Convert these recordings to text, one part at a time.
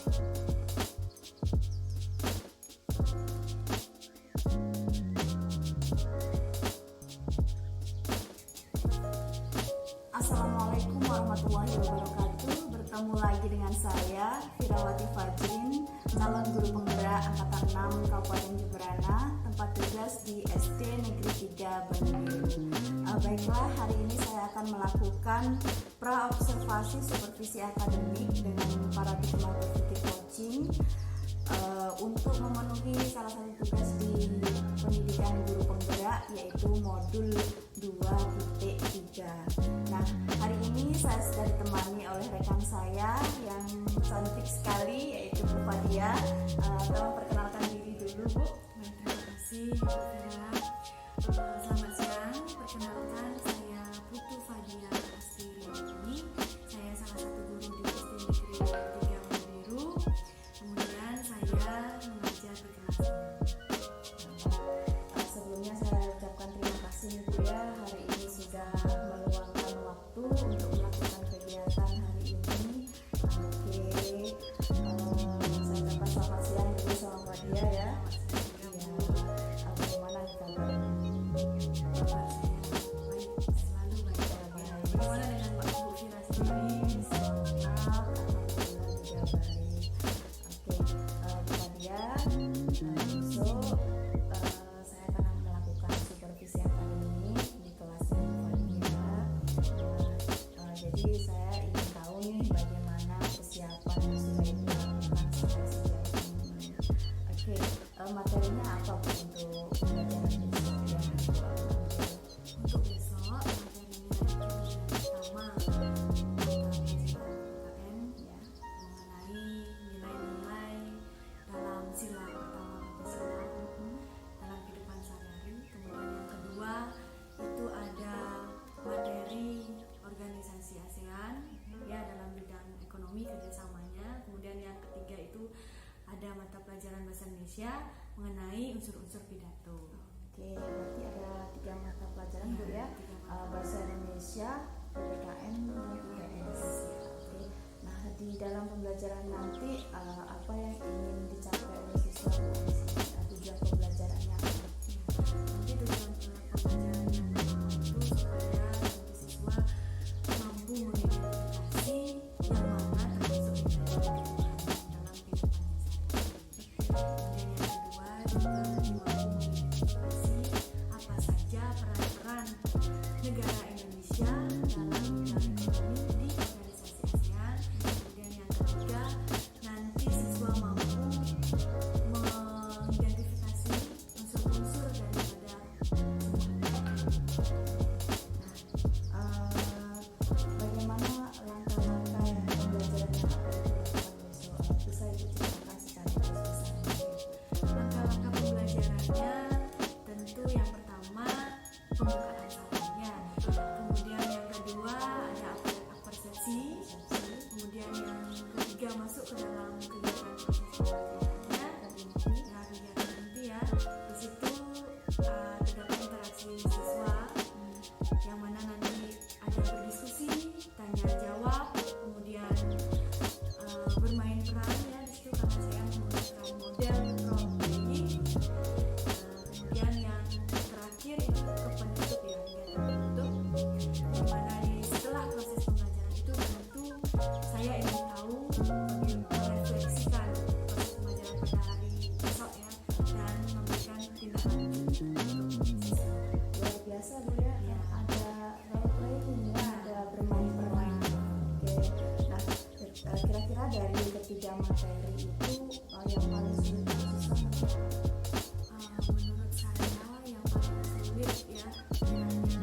Assalamualaikum warahmatullahi wabarakatuh. Bertemu lagi dengan saya Firawati Fajrin, calon guru penggerak angkatan 6 Kabupaten Jemberana, tempat tugas di SD Negeri 3 Bandung. Baiklah, hari ini saya akan melakukan pra-observasi supervisi akademik dengan paradigma berpikir coaching untuk memenuhi salah satu tugas di pendidikan guru penggerak, yaitu modul 2.3. Nah, hari ini saya sudah ditemani oleh rekan saya yang cantik sekali, yaitu Bu Fadia. Tolong perkenalkan diri dulu, Bu. Terima kasih, Bu Fira. Selamat siang, perkenalkan saya Putu Fadia Astiriani. Saya salah satu guru di SD Negeri 3 Mandiru. Kemudian saya mengajar di kelas 6. Sebelumnya saya ucapkan terima kasih, Bu ya, hari ini sudah meluangkan waktu untuk melakukan kegiatan hari ini. Oke, saya ucapkan selamat siang dulu sama Fadia ya. Bagaimana nih kabarnya? Baik, selalu baik. Bagaimana dengan Pak Bu Fira sendiri? Alhamdulillah juga baik. Oke, Bu Fadia, besok saya akan melakukan supervisi akademik di kelasnya Bu Fadia. Jadi saya ingin tahu nih bagaimana persiapan yang sudah Ibu lakukan sampai sejauh ini. Oke, materinya apa Bu untuk pembelajaran besok yang Ibu ambil? Untuk besok, materi yang pertama mata pelajaran UKM Ya. mengenai nilai-nilai dalam sila pertama Pancasila dalam kehidupan sehari-hari. Kemudian yang kedua itu ada materi organisasi ASEAN ya dalam bidang ekonomi kerjasamanya. Kemudian yang ketiga itu ada mata pelajaran bahasa Indonesia mengenai unsur-unsur pidato. Oke, berarti ada 3 mata pelajaran Bu ya, bahasa Indonesia, PPKN, dan IPS. Oke, nah di dalam pembelajaran nanti apa yang ingin dicapai oleh siswa Bu? Tujuan pembelajarannya apa? Nanti tujuan pembelajarannya itu supaya nanti siswa mampu mengidentifikasi yang mana termasuk nilai-nilai dalam kehidupannya sehari-hari. Kemudian yang kedua juga nanti mampu mengidentifikasi apa saja peran-peran negara Indonesia dalam bidang ekonomi di organisasi ASEAN. Kemudian yang ketiga nanti siswa mampu mengidentifikasi unsur-unsur daripada Bagaimana langkah-langkah yang pembelajaran yang akan dilakukan besok? Bisa Ibu ceritakan secara garis besar? langkah-langkah pembelajarannya tentu yang pertama pembukaan salurannya, kemudian yang kedua ada persepsi, kemudian yang ketiga masuk ke dalam kegiatan proses pembelajarannya ya kegiatan inti ya. Di situ terdapat interaksi siswa yang mana nanti ada berdiskusi, tanya jawab, kemudian bermain peran ya di situ karena saya menggunakan model role playing. Kemudian yang terakhir itu ke penutup ya, kegiatan penutup di mana setelah proses pembelajaran itu tentu saya ingin tahu merefleksikan proses pembelajaran pada hari besok ya dan memberikan tindak lanjut untuk siswa. Luar biasa Bu ya, Ya. ada role playing ya, ada bermain peran. Oke, nah kira-kira dari ketiga materi itu yang paling sulit untuk siswa nanti? Menurut saya yang paling sulit ya kiranya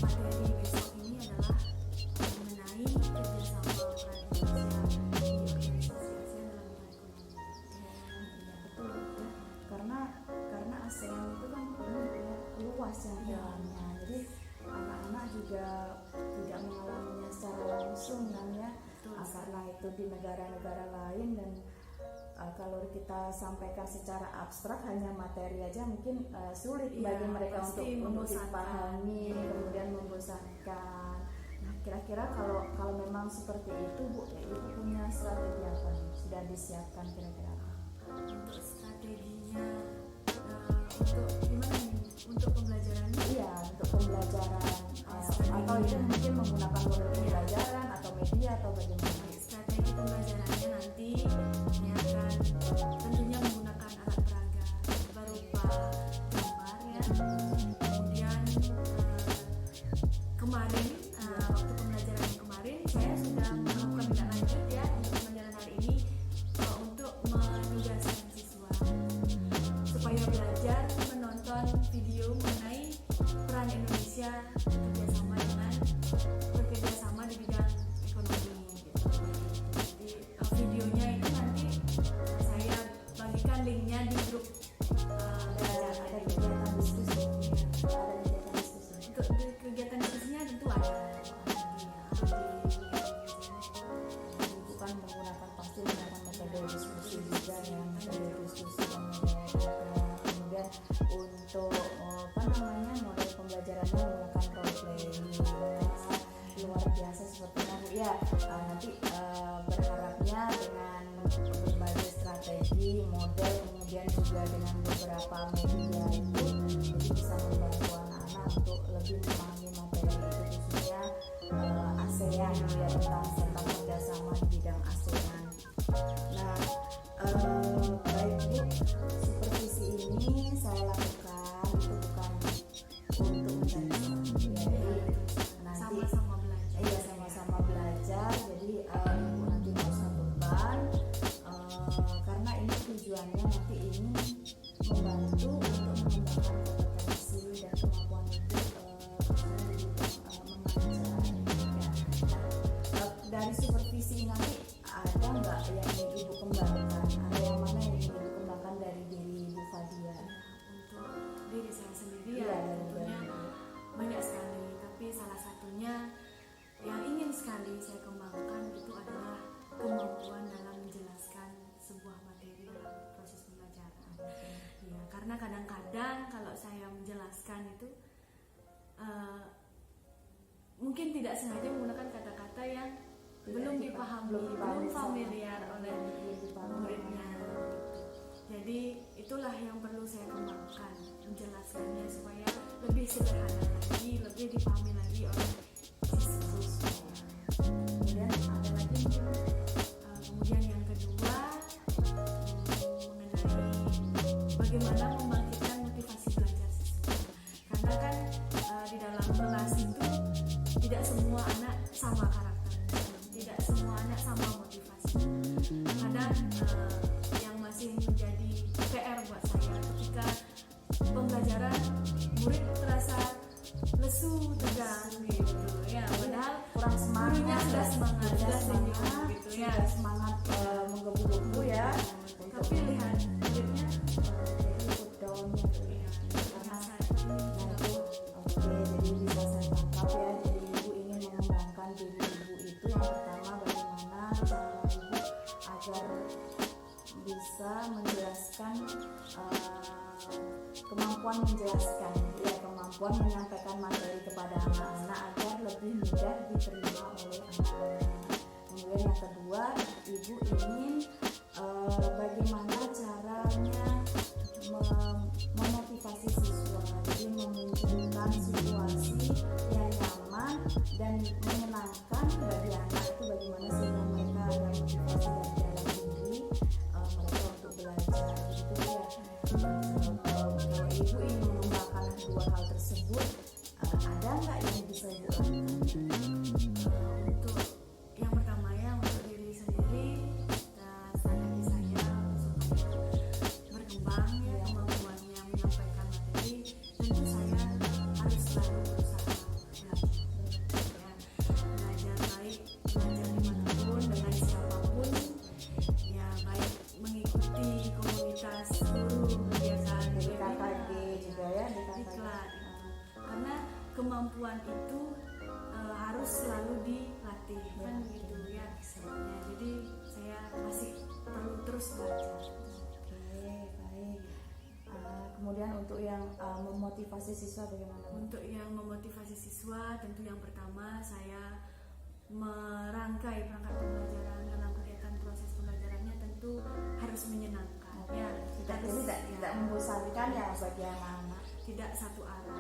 materi besok ini adalah mengenai kerjasama peran Indonesia di organisasi ASEAN dalam bidang ekonomi. Iya betul ya. Karena ASEAN itu kan luas yang dalamnya, jadi anak-anak juga tidak mengalaminya secara langsung kan ya. Karena itu di negara-negara lain dan kalau kita sampaikan secara abstrak hanya materi aja mungkin sulit Iya, bagi mereka pasti untuk membosankan. dipahami, kemudian membosankan. Nah, kira-kira kalau memang seperti itu Bu, ya, Ibu punya strategi apa nih? Sudah disiapkan kira-kira apa? Untuk strateginya untuk gimana nih? Untuk pembelajarannya? Iya, untuk pembelajaran atau itu mungkin menggunakan model pembelajaran atau media atau bagaimana? Strategi pembelajarannya nanti ini akan tentunya menggunakan alat peraga berupa gambar ya. Kemudian kemarin waktu pembelajaran kemarin saya sudah melakukan tindak lanjut ya untuk pembelajaran hari ini untuk menugaskan siswa supaya belajar menonton video mengenai peran Indonesia bekerjasama di bidang ekonomi gitu. Jadi videonya itu nanti saya bagikan linknya di grup belajar. Ada kegiatan diskusi, ada kegiatan diskusi. Untuk kegiatan diskusinya tentu ada. Bukan menggunakan pasti menggunakan metode diskusi juga yang metode diskusi dan model kemudian untuk apa namanya model pembelajarannya menggunakan role playing luar biasa sepertinya Bu ya. Nanti berharapnya dengan berbagai strategi model kemudian juga dengan beberapa media itu jadi bisa membantu anak-anak untuk lebih memahami materi itu khususnya ASEAN ya, tentang kerjasama di bidang ASEAN. Nah, baik Bu, supervisi ini saya lakukan itu bukan untuk mencari ya, nanti Sama-sama belajar. iya sama-sama belajar, jadi Ibu nanti nggak usah beban karena ini tujuannya nanti ini membantu untuk mengembangkan kompetensi dan kemampuan Ibu mengajar. Nah, dari supervisi ini nanti ada nggak yang ingin Ibu kembangkan? Ada yang mana yang ingin Ibu kembangkan dari diri Ibu Fadia? Untuk diri saya sendiri Iya, ya dari tentunya diri. banyak sekali, tapi salah satunya yang ingin sekali saya kembangkan itu adalah kemampuan dalam menjelaskan sebuah materi dalam proses pembelajaran. Ya, karena kadang-kadang kalau saya menjelaskan itu mungkin tidak sengaja menggunakan kata-kata yang belum dipahami, belum familiar oleh muridnya. Jadi itulah yang perlu saya kembangkan, menjelaskannya supaya lebih sederhana lagi, lebih dipahami lagi oleh siswa. Kemudian ada lagi mungkin Kemudian yang kedua mengenai bagaimana membangkitkan motivasi belajar siswa. Karena kan di dalam kelas itu tidak semua anak sama karakternya, tidak semua anak sama motivasi. Kadang yang masih menjadi PR buat saya ketika pembelajaran murid terasa lesu, tegang gitu ya, padahal kurang semangat, gurunya sudah semangat, sudah senyum gitu ya. sudah semangat menggebu-gebu ya. Tapi lihat muridnya Jadi ikut down gitu ya. Karena merasa nah itu oke, jadi bisa saya tangkap ya. Jadi Ibu ingin mengembangkan diri Ibu itu yang pertama bagaimana cara Ibu agar bisa menjelaskan kemampuan menjelaskan ya, kemampuan menyampaikan materi kepada anak-anak agar lebih mudah diterima oleh anak-anak. Kemudian yang kedua, Ibu ingin bagaimana caranya memotivasi siswa, jadi memunculkan situasi yang nyaman dan menyenangkan bagi anak itu bagaimana sehingga mereka ada motivasi dari dalam diri mereka untuk belajar gitu ya. Kalau Ibu ingin mengembangkan dua hal tersebut, ada nggak yang bisa Ibu lakukan? untuk yang pertama ya, untuk diri sendiri strategi saya supaya berkembang ya kemampuannya menyampaikan materi, tentu saya harus selalu berusaha belajar baik, belajar dimanapun dengan siapapun ya, baik mengikuti komunitas guru kegiatan Di KKG juga ya, di KKG. diklat karena kemampuan itu harus selalu dilatih kan gitu ya. Jadi saya masih perlu terus belajar. Oke, baik. Kemudian untuk yang memotivasi siswa bagaimana Bu? Untuk yang memotivasi siswa, tentu yang pertama saya merangkai perangkat pembelajaran dalam kegiatan proses pembelajarannya tentu harus menyenangkan ya, tidak membosankan ya bagi anak-anak. tidak satu arah.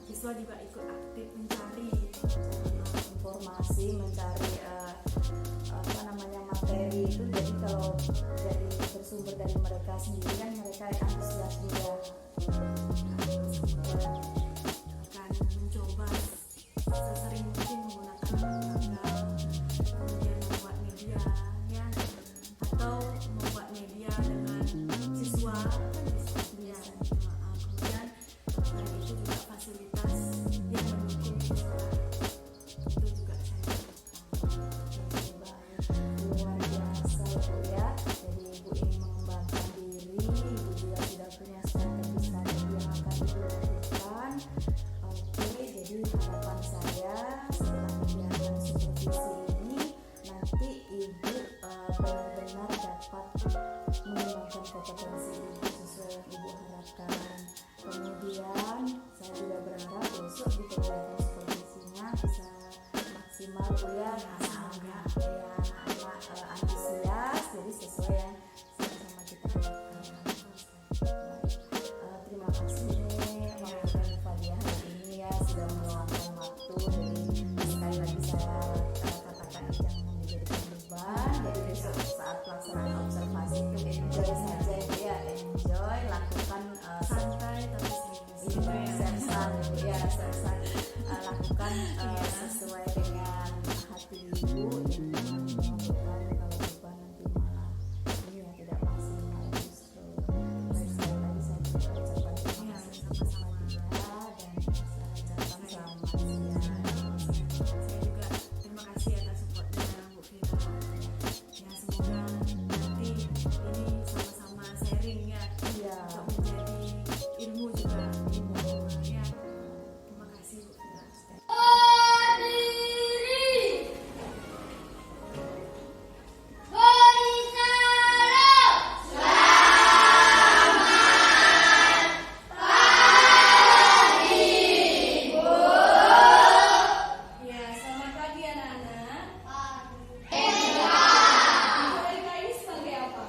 Siswa juga ikut aktif mencari informasi, mencari materi itu. Jadi kalau dari bersumber dari mereka sendiri kan mereka antusias juga. Akan mencoba sesering mungkin menggunakan tangga, kemudian membuat media ya, atau membuat media dengan siswa ya. Kemudian selain itu juga fasilitas yang mendukung siswa itu juga saya Luar biasa ya. Jadi ibu ingin mengembangkan diri, ibu juga sudah punya strategi yang akan ibu lakukan. Oke, jadi harapan saya setelah kegiatan supervisi ini nanti ibu benar-benar dapat mengembangkan kompetensi ibu sesuai yang ibu harapkan. Kemudian saya juga berharap besok di kegiatan supervisinya bisa maksimal ya, anak-anak antusias, jadi sesuai yang sama-sama kita harapkan. Terima kasih Mama Fadia hari ini ya sudah meluangkan waktu. Jadi sekali lagi saya katakan jangan menjadikan beban. Jadi besok saat pelaksanaan observasi itu enjoy saja ya, enjoy, lakukan santai tapi sersan ya, sersan lakukan sesuai dengan hati ibu. Jangan kalau beban nanti malah ini ya tidak maksimal justru. Baik, sekali lagi saya juga ucapkan terima kasih sama-sama juga dan saya ucapkan selamat siang. Saya juga terima kasih atas supportnya Bu Fira ya, semoga nanti ini sama-sama sharing ya, Iya. untuk menjadi ilmu juga ya. Terima kasih Bu Fira. Ya, selamat pagi anak-anak. Ibu Erika ini sebagai apa?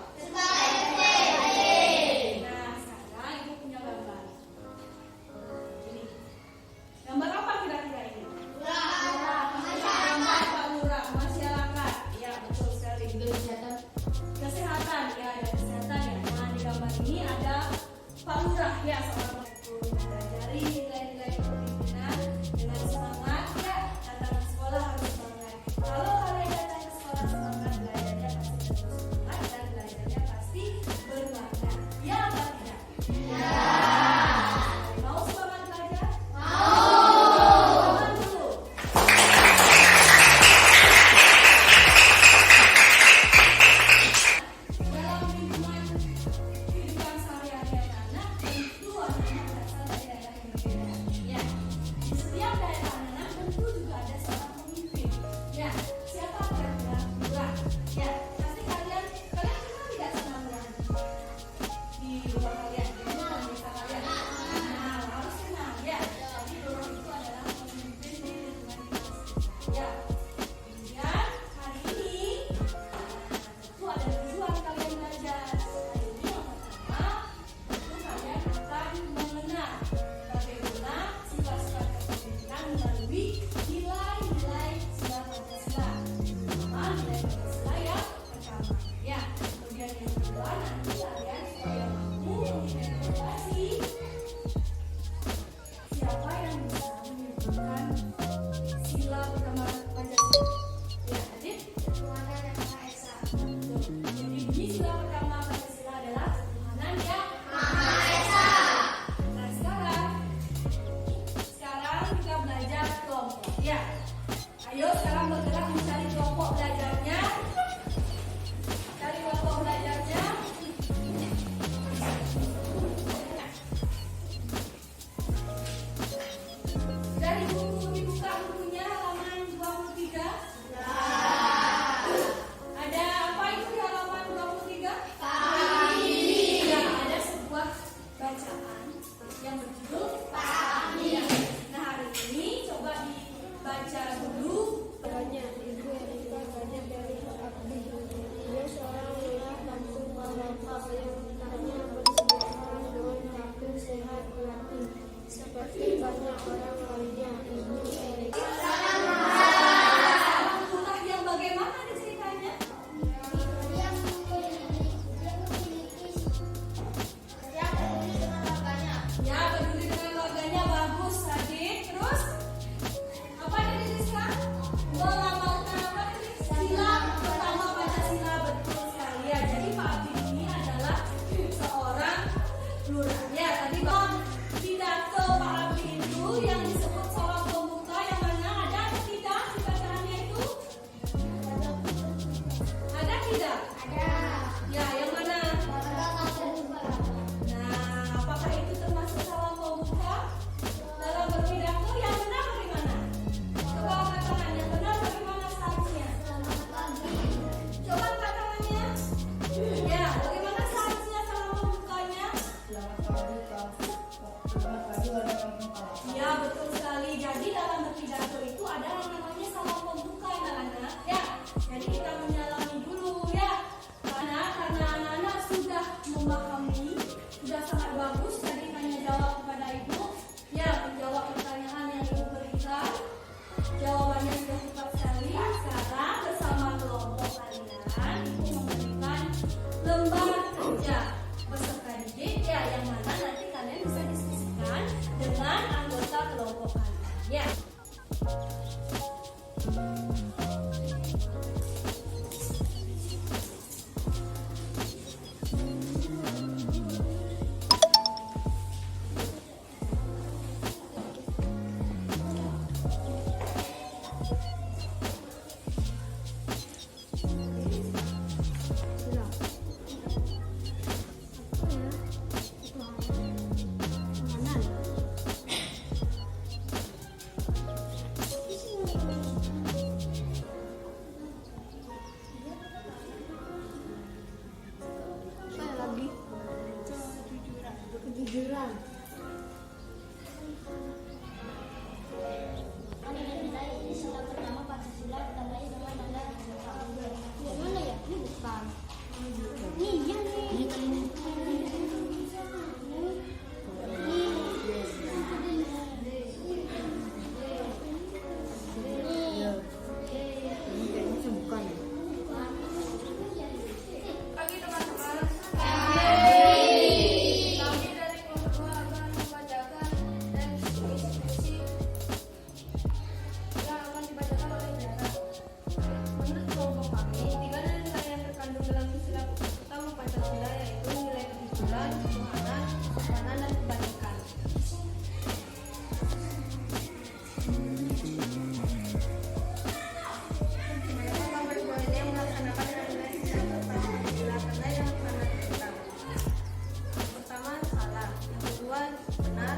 Nah, sekarang ibu punya gambar. Ini. Gambar apa kira-kira ini? Gambar Pak Lurah, masyarakat. Ya, betul sekali. Kesehatan. Ya, ada kesehatan ya. Nah, di gambar ini ada Pak Lurah ya, seorang guru mempelajari nilai-nilai kepemimpinan dengan semangat ya. Datang ke sekolah harus semangat. Kalau kalian datang ke sekolah semangat, belajarnya pasti terus semangat dan belajarnya pasti bermakna. Ya apa tidak? Ya. Mau semangat belajar? Mau. Semangat dulu. Dalam lingkungan kehidupan sehari-hari anak-anak, tentu anak-anak berasal dari daerah yang berbeda. Ya, di setiap daerah anak-anak Ya, tadi Bang pidato Pak Rafi itu yang disebut salam pembuka yang mana ada atau tidak di bacaannya itu? Ada tidak? Ada. Ya, yang mana? Nah, apakah itu termasuk salam pembuka? Dalam berpidato yang benar bagaimana? Coba angkat tangan, yang benar bagaimana seharusnya? Coba angkat tangannya. Ya, bagaimana seharusnya salam pembukanya? Ya, betul sekali. Jadi dalam berpidato itu ada yang namanya salam pembuka anak-anak. Ya, jadi kita menyalami dulu ya. Karena anak-anak sudah memahami, sudah sangat bagus tadi tanya jawab kepada ibu. Ya, menjawab pertanyaan yang ibu berikan. Jawabannya sudah tepat sekali. Sekarang bersama kelompok kalian, ibu memberikan lembar kerja beserta didik ya, yang mana nanti kalian bisa diskusikan dengan anggota kelompok kalian. Ya. Kejujuran. Ini sila pertama Pancasila ditandai dengan tanda yang mana ya? Ini bukan. Ini iya nih. Pagi teman-teman. Kami dari kelompok 2 akan membacakan dan diskusi yang akan dibacakan oleh Zara. Menurut kelompok kami, 3 dari nilai yang terkandung dalam sila utama Pancasila yaitu nilai kejujuran, ketuhanan, kesopanan, dan kebajikan. Mereka berdua ini yang melaksanakan nilai sila utama Pancasila karena yang mana kita. Yang pertama salah, yang kedua benar,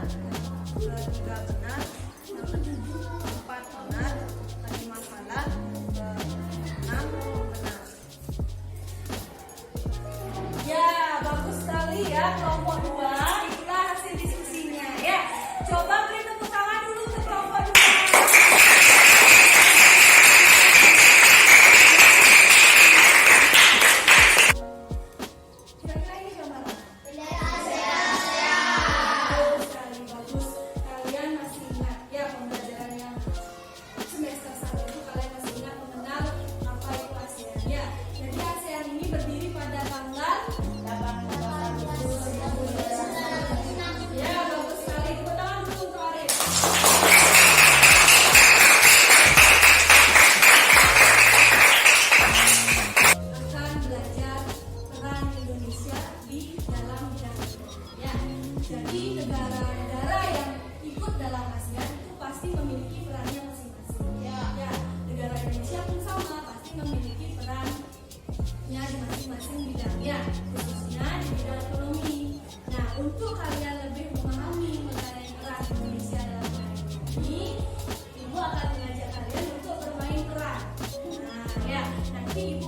yang ketiga benar, yang keempat benar, kelima salah, keenam benar. Ya, bagus sekali ya kelompok 2. Itulah hasil diskusinya ya. Coba beri tepuk tangan dulu untuk kelompok 2. Kira-kira ini gambaran. Bagus sekali, bagus. Kalian masih ingat ya pembelajaran yang semester 1 itu kalian masih ingat mengenal apa itu ASEAN ya. Jadi ASEAN ini berdiri pada tanggal 8 ya, bagus sekali. Tepuk tangan dulu untuk Arif. Akan belajar peran Indonesia di dalam bidang ekonomi ya. Jadi negara-negara yang ikut dalam ASEAN itu pasti memiliki perannya masing-masing ya. Negara Indonesia pun sama, pasti memiliki perannya di masing-masing bidangnya, khususnya di bidang ekonomi. Nah, untuk kalian lebih memahami mengenai peran Indonesia dalam bidang ekonomi, ibu akan mengajak kalian untuk bermain peran. Nah, ya, nanti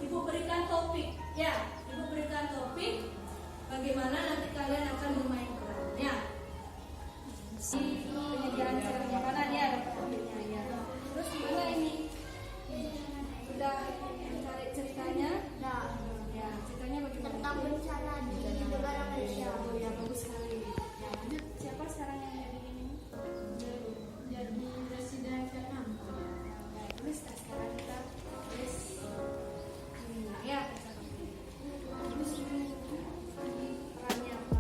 ibu berikan topik, ya, ibu berikan topik bagaimana nanti kalian akan bermain peran, ya. Di penyediaan siap makanan ya, ada topiknya ya. Terus gimana ini? Sudah cari ceritanya? Nah, Ya, ceritanya bagaimana? tentang bencana di negara Malaysia. Oh ya, bagus sekali. Ya, lanjut. Siapa sekarang yang jadi ini? Jadi presiden ke-6. Ya, tulis sekarang kita tulis ini ya. Terus ini perannya apa?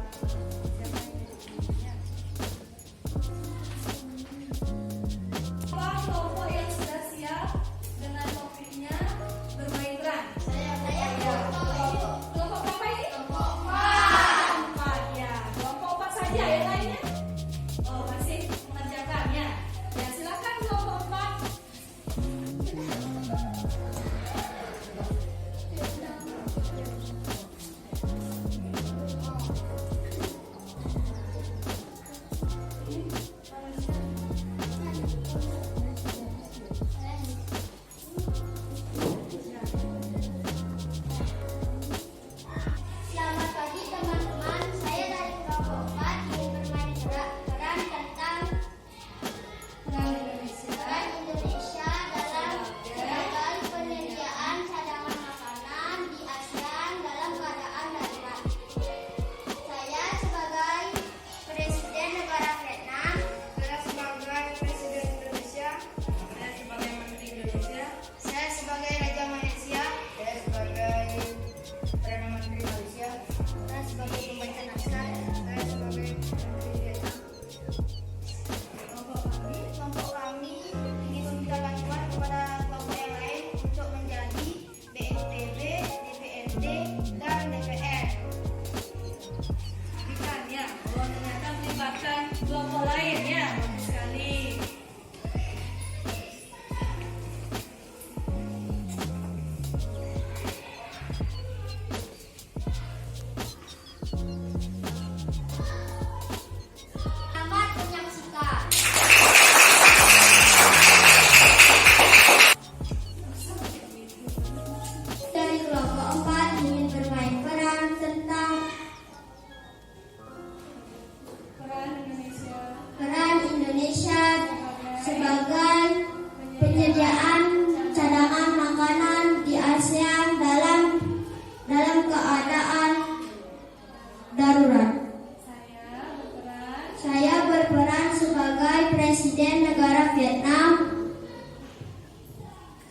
sebagai Presiden negara Vietnam.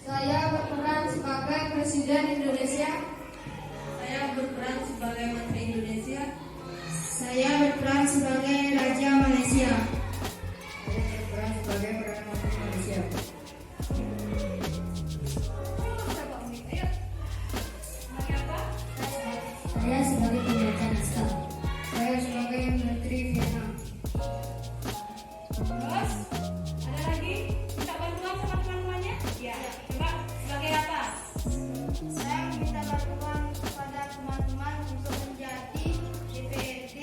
Saya berperan sebagai Presiden Indonesia. Saya berperan sebagai Menteri Indonesia. Saya berperan sebagai Raja Malaysia. Saya berperan sebagai Perdana Menteri Malaysia. Saya sebagai pembaca naskah. Saya sebagai Menteri Vietnam. Terus, ada lagi? Minta bantuan sama teman-temannya? Ya. Coba, sebagai apa? Saya meminta bantuan kepada teman-teman untuk menjadi DPRD,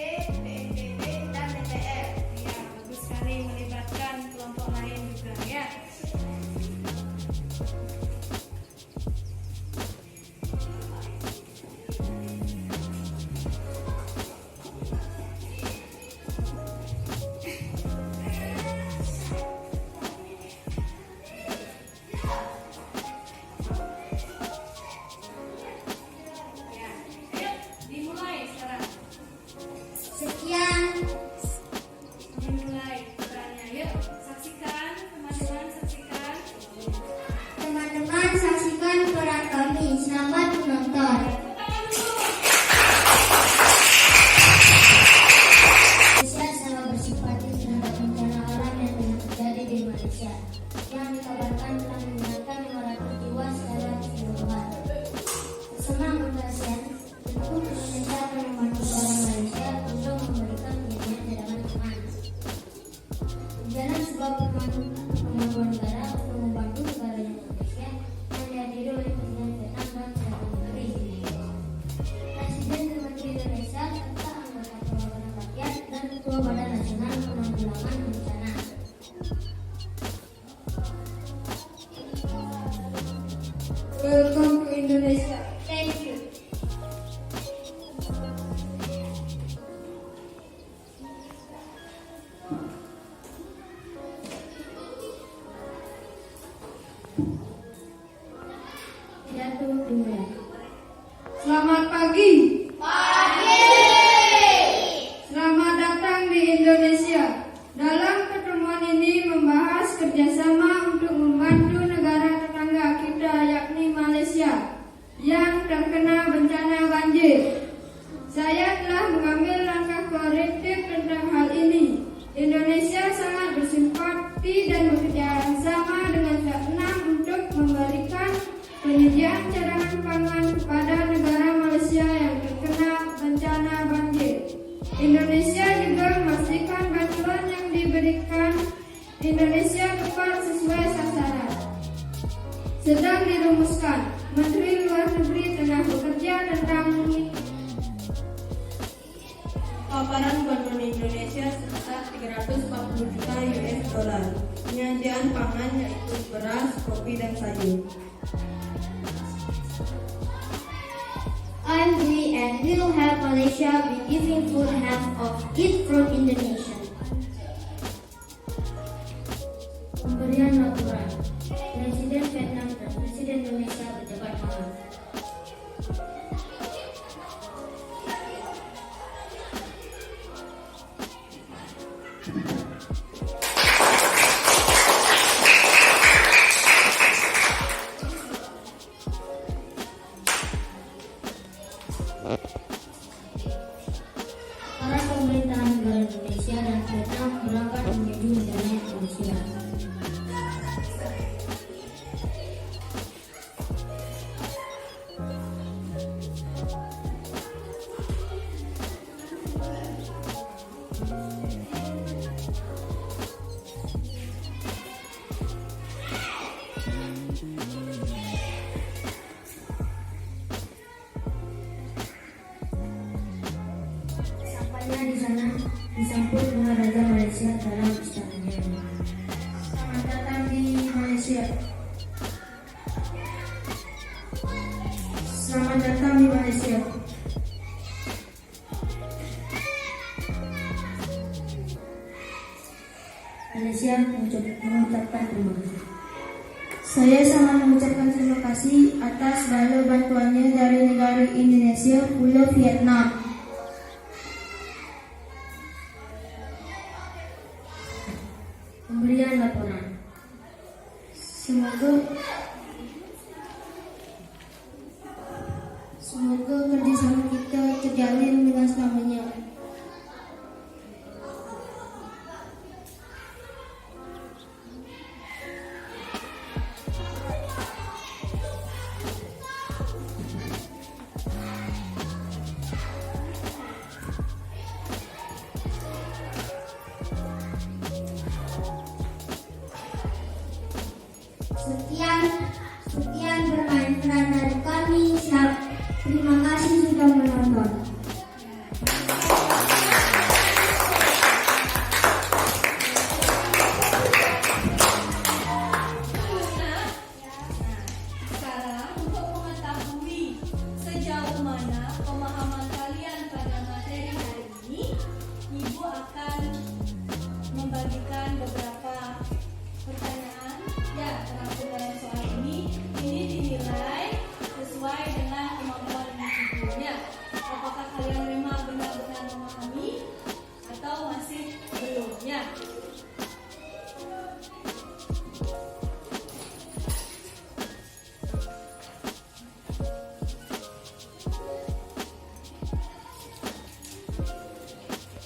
PNBP, dan DPR. Ya, bagus sekali melibatkan kelompok lain juga ya. Ya, ayo dimulai sekarang. Sekian. Dimulai perannya. Yuk, saksikan teman-teman, saksikan. Teman-teman saksikan peran kami. Selamat menonton. Indonesia sangat bersimpati terhadap bencana alam yang tengah terjadi di Malaysia, yang dikabarkan telah meninggalkan 500 jiwa secara keseluruhan. Bersama anggota ASEAN, tentu Indonesia akan membantu negara Malaysia untuk memberikan penyediaan cadangan pangan. Berjalan sebuah pembangunan negara untuk membantu negara Indonesia yang dihadiri oleh Presiden Vietnam dan Perdana Menteri. Presiden dan Menteri Indonesia serta anggota perwakilan rakyat dan Ketua Badan Nasional Penanggulangan Bencana. Welcome to Indonesia. Thank you. Pidato dimulai. Selamat pagi. Selamat datang di Indonesia. Dalam pertemuan ini membahas kerjasama untuk membantu negara tetangga kita yakni Malaysia yang terkena bencana banjir. Saya telah mengambil langkah korektif tentang hal ini. Indonesia sangat bersimpati dan bekerja sama dengan Vietnam untuk memberikan penyediaan cadangan pangan kepada negara Malaysia yang terkena bencana banjir. Indonesia juga memastikan bantuan yang diberikan Indonesia tepat sesuai sasaran. Sedang dirumuskan. Menteri Luar Negeri tengah bekerja tentang Paparan bantuan Indonesia sebesar 340 juta US dollar. Penyediaan pangan yaitu beras, kopi, dan sayur. I'm Dwi and will help Malaysia with giving food half of it from Indonesia. Pemberian laporan. Presiden Vietnam dan Presiden Indonesia berjabat tangan. Para pemerintahan negara Indonesia dan Vietnam berangkat menuju negara Malaysia. Sampainya di sana disambut dengan Raja Malaysia dalam istananya. selamat datang di Malaysia. Selamat datang di Malaysia. Malaysia mengucapkan terima kasih. Saya sangat mengucapkan terima kasih atas segala bantuannya dari negara Indonesia, Pulau Vietnam. pemberian laporan. Semoga kerjasama kita terjalin dengan selamanya. Sekian bermain peran dari kami. Terima kasih sudah menonton. Sekarang untuk mengetahui sejauh mana pemahaman kalian pada materi hari ini, Ibu akan membagikan beberapa pertanyaan terangkum dalam soal ini. Ini dinilai sesuai dengan kemampuan individunya. Apakah kalian memang benar-benar memahami atau masih belum ya?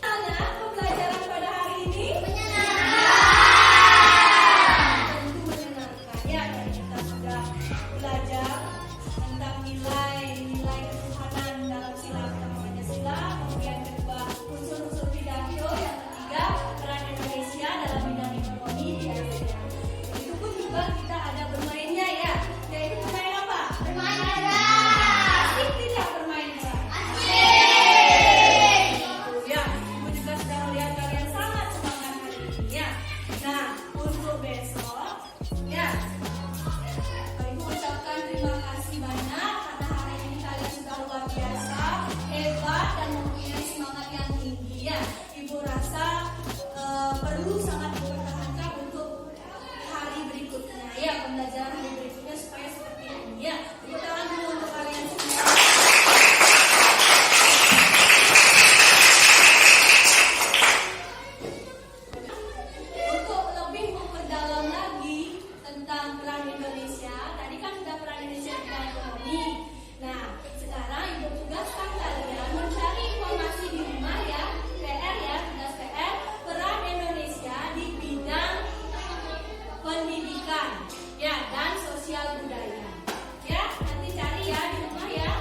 Pembelajaran pada hari ini tentu menyenangkan ya. Tadi kita sudah belajar tentang nilai ketuhanan dalam sila pertama Pancasila, kemudian kedua unsur-unsur pidato, yang ketiga peran Indonesia dalam bidang ekonomi di ASEAN. Itu pun juga kita ada bermainnya ya. Yaitu bermain apa? Bermain peran. Asik tidak bermain peran? Asik. Ya, Ibu juga sudah melihat kalian sangat semangat hari ini ya. Nah, untuk besok ya, Ibu ucapkan terima kasih banyak karena hari ini kalian sudah luar biasa, hebat dan mempunyai semangat yang tinggi ya. Ibu rasa perlu sangat dipertahankan untuk hari berikutnya ya, pembelajaran hari berikutnya supaya seperti ini ya. Tepuk tangan dulu untuk kalian semua. Untuk lebih memperdalam lagi tentang peran Indonesia, tadi kan sudah peran Indonesia di bidang ekonomi. Nah, sekarang Ibu tugaskan kalian mencari informasi di rumah ya, PR ya, tugas PR, peran Indonesia di bidang pendidikan ya dan sosial budaya. Ya, nanti cari ya di rumah ya.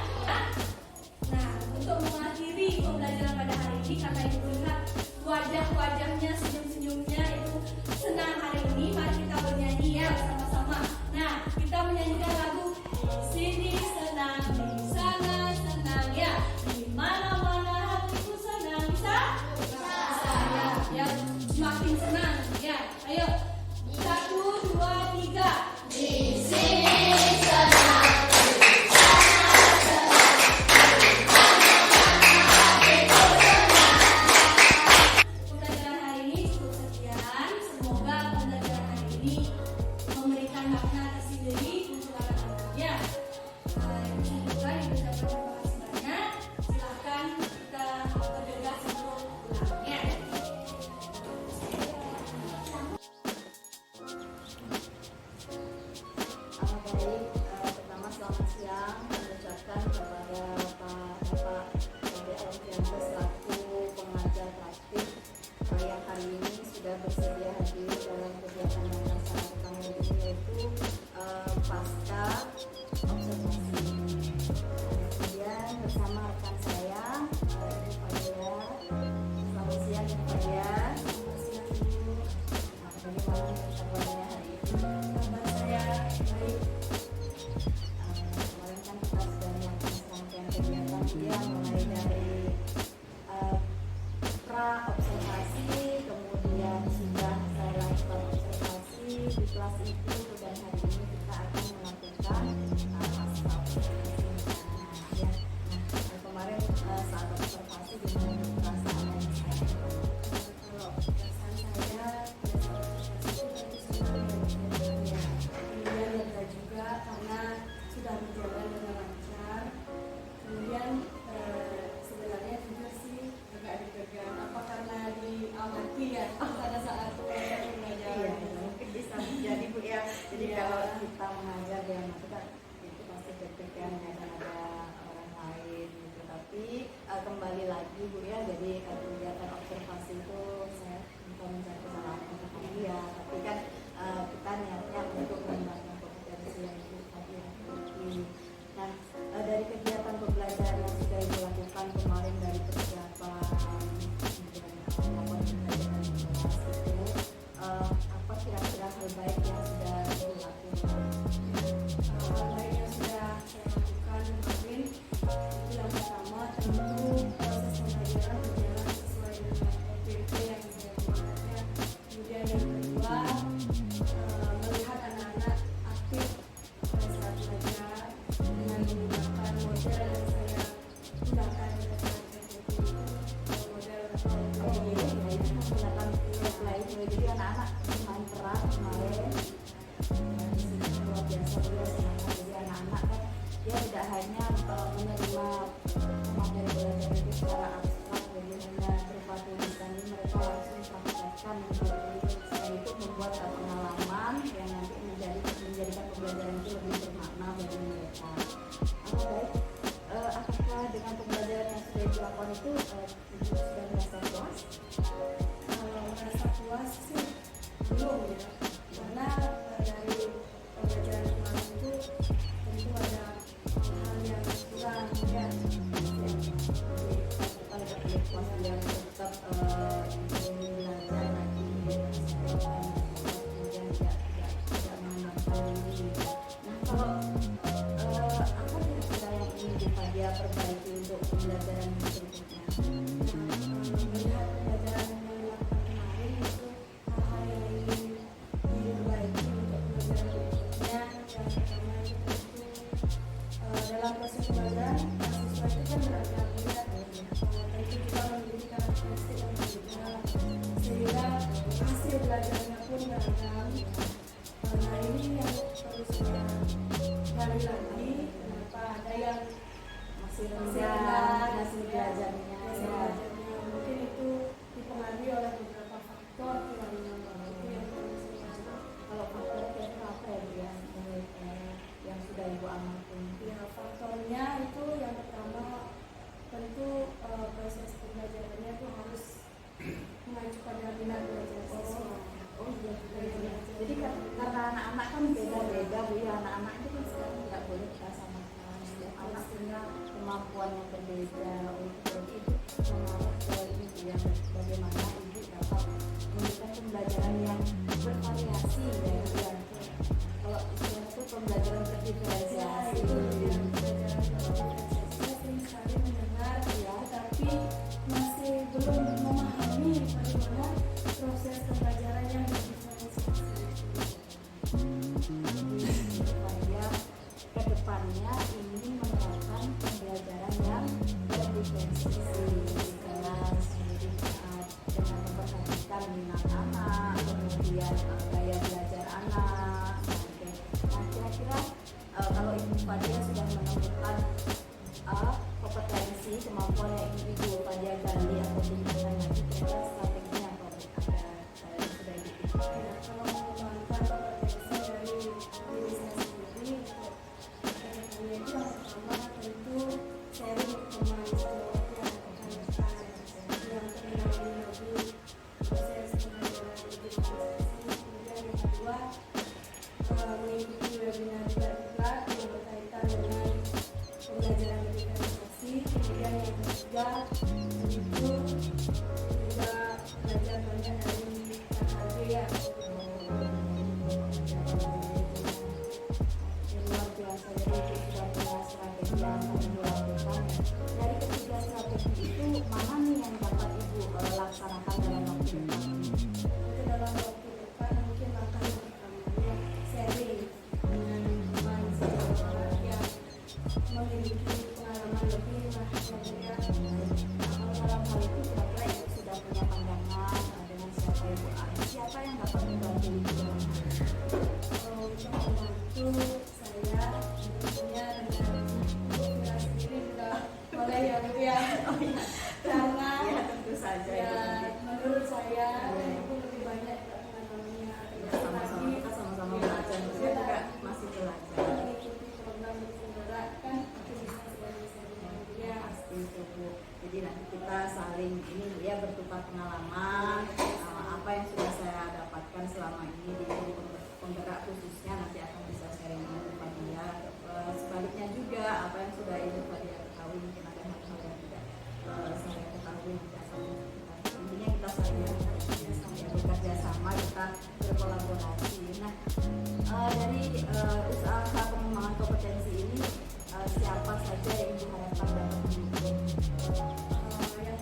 Nah, untuk mengakhiri pembelajaran pada hari ini, karena Ibu lihat wajah-wajahnya, senyum-senyumnya itu senang hari ini, mari kita bernyanyi ya bersama-sama. Nah, kita menyanyikan lagu Sini Senang, di Sana Senang ya. Di mana-mana hatiku senang, bisa? Bisa ya, semakin senang ya. Ayo, 1, 2, 3. Di sini senang. Pembelajaran hari ini cukup sekian. Semoga pembelajaran hari ini memberikan makna tersendiri untuk anak-anak ya. Ini juga diucapkan terima kasih banyak. Silakan kita bergegas untuk pulang ya. Baik, pertama selamat siang mengucapkan kepada Bapak Ade Alfianto selaku pengajar praktik yang hari ini sudah bersedia hadir dalam kegiatan yang sangat kami ini, yaitu pasca observasi. Kemudian bersama rekan saya Ibu Fadia. Selamat siang Ibu Fadia. Selamat siang Ibu. Bagaimana kabarnya hari ini? Kabar saya baik. Kemarin kan kita sudah melakukan serangkaian kegiatan dia, mulai dari pra-observasi, kemudian sudah saya lakukan observasi di kelas itu, dan hari ini kita akan melakukan pasca-observasi. Ya. Nah, kemarin saat observasi gimana perasaannya? Kalau perasaan saya kemudian lega juga karena sudah berjalan dengan lancar. Kemudian sebenarnya juga sih agak deg-degan, apa karena diamati ya pada saat pembelajaran. menggunakan play jadi anak-anak main peran kemarin luar biasa juga semangat. Jadi anak-anak kan dia tidak hanya menerima materi belajar itu secara abstrak, jadi hanya berupa tulisan, mereka langsung praktekkan. Setelah itu membuat pengalaman yang nanti menjadikan pembelajaran itu lebih bermakna bagi mereka. Baik, apakah dengan pembelajaran yang sudah dilakukan itu Ibu sudah merasa puas? Merasa puas sih belum ya, karena dari pembelajaran kemarin itu tentu ada hal yang kurang ya. Kalau tidak puas dia tetap ingin belajar lagi, kemudian tidak mengembangkan diri. Nah, kalau apa kira-kira yang ingin dia perbaiki untuk pembelajaran berikutnya? Melihat pembelajaran yang dilakukan kemarin itu hal-hal yang ingin diperbaiki untuk pembelajaran berikutnya. Yang pertama itu tentu dalam proses pembelajaran siswa itu kan beragam ya, tentu kita memiliki karakteristik yang berbeda sehingga hasil belajarnya pun beragam. Nah ini yang perlu saya gali lagi, kenapa ada yang Masih rendah hasil belajarnya. hasil belajarnya mungkin itu dipengaruhi oleh beberapa faktor itu yang perlu saya gali. Kalau faktor kira-kira apa ya Bu yang sudah Ibu amati? Ya, faktornya itu yang pertama tentu proses pembelajarannya itu harus mengacu pada minat belajar siswa. Oh iya juga ya. Jadi karena anak-anak kan beda-beda Bu ya, anak-anak itu kan sekarang tidak boleh kita samakan. Setiap anak punya kemampuan yang berbeda. Jadi itu mengarah ke ini Bu ya, bagaimana Ibu dapat memberikan pembelajaran yang bervariasi ya Bu ya. Kalau istilahnya itu pembelajaran terdiferensiasi. Saya sering sekali mendengar ya, tapi masih belum memahami bagaimana proses pembelajaran yang diferensiasi. Supaya ke depannya ingin menerapkan pembelajaran yang berdiferensiasi di kelas, jadi dengan memperhatikan minat anak, kemudian gaya belajar anak. Nah, kira-kira kalau Ibu Fadia sudah menemukan kompetensi, kemampuan yang ingin Ibu Fadia gali atau tingkatkan lagi, kira-kira strateginya apa Bu? Ada yang sudah Ibu pikirkan? Ya, kalau mengembangkan kompetensi dari diri saya sendiri untuk kegiatannya itu yang pertama tentu sharing ke teman sejawat yang rekan-rekan yang mengenali lebih proses pembelajaran diferensiasi. Kemudian yang kedua mengikuti webinar yang berkaitan dengan pembelajaran diferensiasi. Kemudian yang ketiga itu juga belajar banyak dari KKJ ya. Luar biasa, jadi Ibu sudah punya strategi yang mau dilakukan. Dari ketiga strategi itu mana nih yang dapat Ibu laksanakan dalam waktu depan? Itu dalam waktu depan mungkin langkah yang pertamanya sharing dengan teman sejawat yang memiliki pengalaman lebih lah ya. Kalau dalam hal itu kira-kira Ibu sudah punya pandangan dengan siapa Ibu? Siapa yang dapat membantu Ibu dalam hal ini? Untuk membantu saya tentunya dengan saya sendiri juga boleh ya Bu ya. Karena Ya tentu saja ya Ibu. menurut saya itu lebih banyak pengalamannya. Ya, sama-sama kita sama-sama belajar, saya juga masih belajar. Mengikuti program bergerak kan itu bisa sebagai sharing dia. Pasti itu Bu. Jadi nanti kita saling ini Bu ya, bertukar pengalaman apa yang sudah saya dapatkan selama ini di penggerak khususnya nanti akan bisa sharing dengan Ibu Fadia. Sebaliknya juga apa yang sudah Ibu Fadia ketahui mungkin ada hal-hal yang tidak saya ketahui nanti akan kita intinya kita saling bekerja sama, kita berkolaborasi. Nah dari usaha pengembangan kompetensi ini siapa saja yang Ibu harapkan dapat mendukung? Yang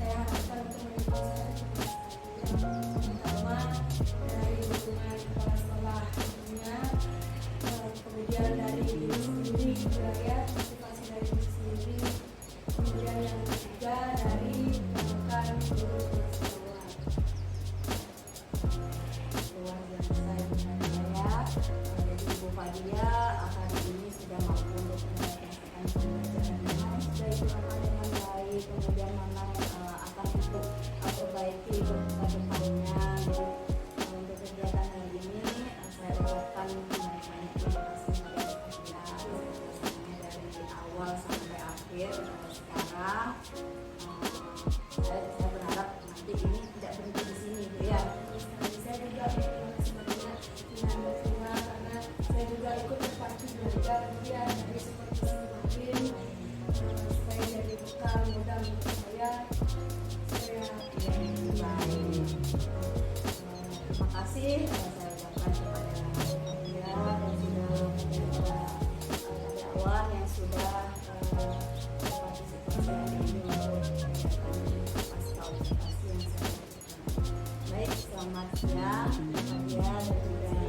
saya harapkan untuk mendukung saya itu yang pertama dari dukungan kepala sekolah tentunya, kemudian dari diri sendiri juga ya, motivasi dari diri sendiri, kemudian yang ketiga dari rekan guru pengetahuan. masa depannya. Jadi untuk kegiatan hari ini saya ucapkan banyak-banyak terima kasih kepada kalian dari awal sampai akhir sekarang. Saya berharap nanti ini tidak berhenti di sini, gitu ya. Saya juga terima kasih banyak dengan berterima karena saya juga ikut terpacu belajar kemudian dari seperti semakin supaya jadi bekal modal untuk saya Baik. Terima kasih saya ucapkan kepada Nadia dan juga kepada karyawan yang sudah berpartisipasi hari ini untuk pasca observasi yang saya lakukan. Baik, selamat siang Nadia dan juga